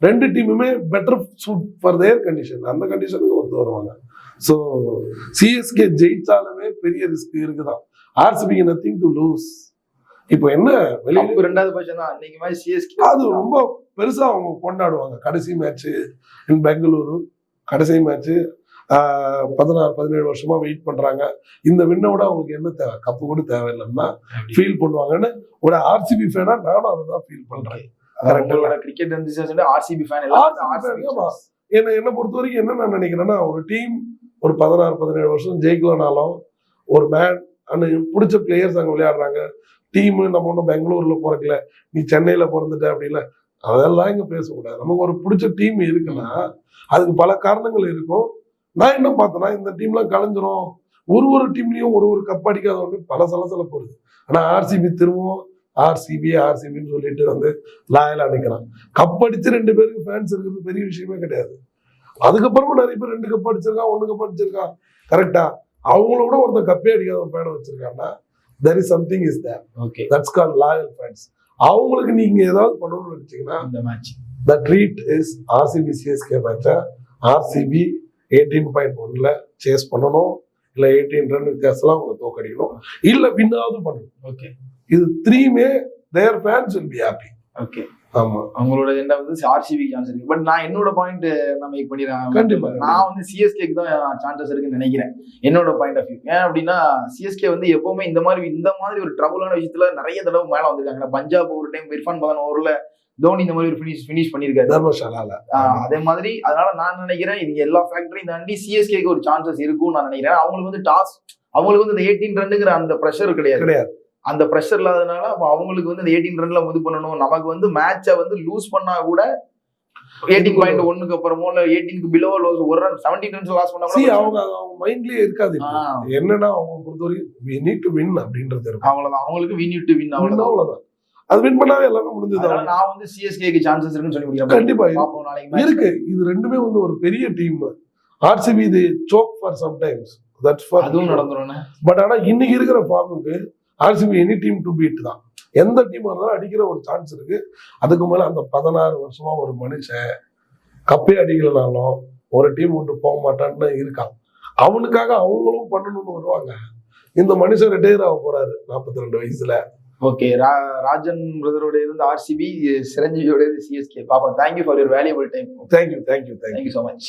2 டீமுமே better suit for their condition. அந்த கண்டிஷனுக்கு வந்து வருவாங்க. ஸோ சிஎஸ்கே ஜெயிச்சாலுமே பெரிய ரிஸ்க் இருக்குதான். ஆர்சிபிக்கு நத்திங் டு லூஸ். இப்போ என்ன வெளியே ரெண்டாவது பொசிஷன் தான் இன்னைக்கு மாதிரி சிஎஸ்கே. அது ரொம்ப பெருசா அவங்க கொண்டாடுவாங்க. கடைசி மேட்ச் இன் பெங்களூரு, கடைசி மேட்ச் 16-17 வருஷமா வெயிட் பண்றாங்க. இந்த வின்னை விட அவங்களுக்கு என்ன தேவை? கப்பு கூட தேவையில்லைன்னா ஃபீல் பண்ணுவாங்கன்னு ஒரு ஆர்சிபி ஃபேனா நானும் அதை தான் ஃபீல் பண்றேன். கிரிக்கெட் ஆர்சிபி ஃபேன் என்ன பொறுத்த வரைக்கும் என்ன நான் நினைக்கிறேன்னா, ஒரு டீம் ஒரு 16-17 வருஷம் ஜெயிக்கலனாலும் ஒரு பிடிச்ச பிளேயர்ஸ் அங்க விளையாடுறாங்க. டீம் நம்ம ஒன்றும் பெங்களூர்ல பிறக்கல, நீ சென்னையில பிறந்துட்ட அப்படின்னா அதெல்லாம் இங்க பேசக்கூடாது. நமக்கு ஒரு பிடிச்ச டீம் இருக்குன்னா அதுக்கு பல காரணங்கள் இருக்கும். நான் என்ன பார்த்தேன்னா, இந்த டீம்லாம் கலைஞ்சிரும், ஒரு டீம்லயும் ஒரு கப் அடிக்காத வந்து பல சலசலப்பு வருது. ஆனா ஆர்சிபி திரும்பவும் ஆர்சிபின்னு சொல்லிட்டு வந்து லாயலா நிக்கிறான். கப் அடிச்சு 2 பேருக்கு ஃபேன்ஸ் இருக்கிறது பெரிய விஷயமே கிடையாது. அதுக்கப்புறமும் நிறைய பேர் 2 கப் அடிச்சிருக்கான், 1 கப் அடிச்சிருக்கான், கரெக்டா? அவங்கள விட ஒருத்தர் கப்பே அடிக்காத ஒரு ஃபேனை வச்சிருக்காங்கன்னா there is something is there. Okay. That's called loyal fans. அவங்களுக்கு நீங்க ஏதாவது பண்ணணும்னு நினைச்சீங்கன்னா இந்த match the treat is RCB CSK மேட்சை ஆர்சிபி 18.1ல சேஸ் பண்ணணும், இல்ல 18 ரன் வித்தியாசம்லாம் அவங்க தோக்கடிக்கணும், இல்ல வின்னாவது பண்ணணும். ஓகே, இது 3மே their fans will be happy. Okay, ஆமா, அவங்களோட என்ன வந்து ஆர்சிபி சான்ஸ் இருக்கு. பட் நான் என்னோட பாயிண்ட் நான் மேக் பண்ணிடுறேன். கண்டிப்பா நான் வந்து சிஎஸ்கேக்கு தான் சான்சஸ் இருக்குன்னு நினைக்கிறேன், என்னோட பாயிண்ட் ஆஃப் வியூ. ஏன் அப்படின்னா சிஎஸ்கே வந்து எப்பவுமே இந்த மாதிரி ஒரு ட்ரபுளான விஷயத்துல நிறைய தடவை மேல வந்திருக்காங்க. பஞ்சாப் ஒரு டைம் இர்ஃபான் பதான் ஓவர்ல தோனி இந்த மாதிரி ஒரு ஃபினிஷ் பண்ணிருக்காரு தர்மசாலால. அதே மாதிரி அதனால நான் நினைக்கிறேன் இது எல்லா ஃபேக்டரையும் தாண்டி சிஎஸ்கேக்கு ஒரு சான்சஸ் இருக்கும்னு நான் நினைக்கிறேன். அவங்களுக்கு வந்து அவங்களுக்கு வந்து இந்த 18 ரன்னுங்கிற அந்த ப்ரெஷர் கிடையாது. அந்த ப்ரெஷர் இல்லாதனால அவங்களுக்கு வந்து இந்த 18 ரன்ல இது பண்ணணும். நமக்கு வந்து மேட்சை வந்து லூஸ் பண்ணா கூட 18.1க்கு அப்புறமோ இல்ல 18க்கு பிலோ ஒரு ரன் 17 ரன்ஸ் லாஸ் பண்ணா கூட அவங்க மைண்ட்லயே இருக்காது. என்னன்னா அவங்க பொறுத்தவரைக்கும் we need to win அப்படின்றது இருக்கும். அவ்வளவுதான், அவங்களுக்கு we need to win அவ்வளவுதான். அது வின் பண்ணாவே எல்லாமே முடிஞ்சது. நான் வந்து சிஎஸ்கேக்கு சான்சஸ் இருக்குன்னு சொல்லி முடியும். கண்டிப்பா இருக்கு. இது ரெண்டுமே வந்து ஒரு பெரிய டீம். ஆர்சிபி இது choke for some times, that's for அதுவும் நடந்துரும். பட் ஆனா இன்னைக்கு இருக்கிற ஃபார்முக்கு RCB any team to beat தான். எந்த டீம் இருந்தாலும் அடிக்கிற ஒரு சான்ஸ் இருக்கு. அதுக்கு மேல அந்த 16 வருஷமா ஒரு மனுஷன் கப்பே அடிக்கலனாலும் ஒரு டீம் விட்டு போக மாட்டான்னு இருக்கான். அவனுக்காக அவங்களும் பண்ணணும்னு வருவாங்க. இந்த மனுஷன் ரிட்டையர் ஆக போறாரு 42 வயசுல. ஓகே, ராஜன் பிரதரோட இருந்து ஆர்சிபி, சிரஞ்சீவியோட சிஎஸ்கே. பாப்பா, thank you for your valuable time. Thank you so much.